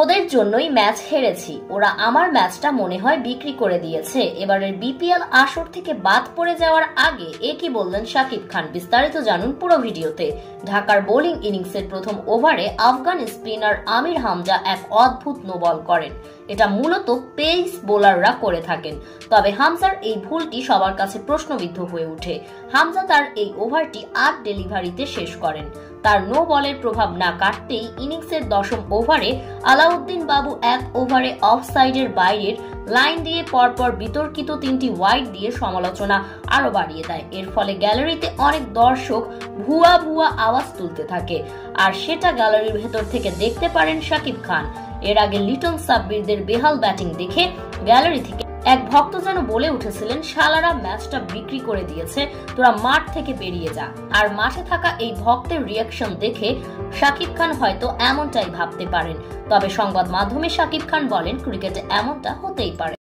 ওদের জন্যই ম্যাচ হেরেছি, ওরা আমার ম্যাচটা মনে হয় বিক্রি করে দিয়েছে। এবারের বিপিএল আসর থেকে বাদ পড়ে যাওয়ার আগে একই বললেন শাকিব খান। বিস্তারিত জানুন পুরো ভিডিওতে। ঢাকার বোলিং ইনিংসের প্রথম ওভারে আফগান স্পিনার আমির হামজা এক অদ্ভুত নো বল করেন। এটা মূলত পেস বোলাররা করে থাকেন, তবে হামজার এই ভুলটি সবার কাছে প্রশ্নবিদ্ধ হয়ে ওঠে। হামজা তার এই ওভারটি ৮ ডেলিভারিতে শেষ করেন। তার নো বলের প্রভাব না কাটতেই ইনিংসের ১০ম ওভারে আলাউদ্দিন বাবু এক ওভারে অফ সাইডের বাইরের লাইন দিয়ে পরপর বিতর্কিত ৩টি ওয়াইড দিয়ে সমালোচনা আরো বাড়িয়ে দেয়। এর ফলে গ্যালারিতে অনেক দর্শক ভুয়া ভুয়া আওয়াজ তুলতে থাকে, আর সেটা গ্যালারির ভেতর থেকে দেখতে পারেন শাকিব খান। এর আগে লিটন সাব্বিরদের বেহাল ব্যাটিং দেখে গ্যালারি থেকে এক ভক্ত যেন বলে উঠেছিলেন, শালারা ম্যাচটা বিক্রি করে দিয়েছে, তোরা মাঠ থেকে বেরিয়ে যা। আর মাঠে থাকা এই ভক্তের রিয়াকশন দেখে শাকিব খান হয়তো এমনটাই ভাবতে পারেন। তবে সংবাদ মাধ্যমে শাকিব খান বলেন, ক্রিকেটে এমনটা হতেই পারে।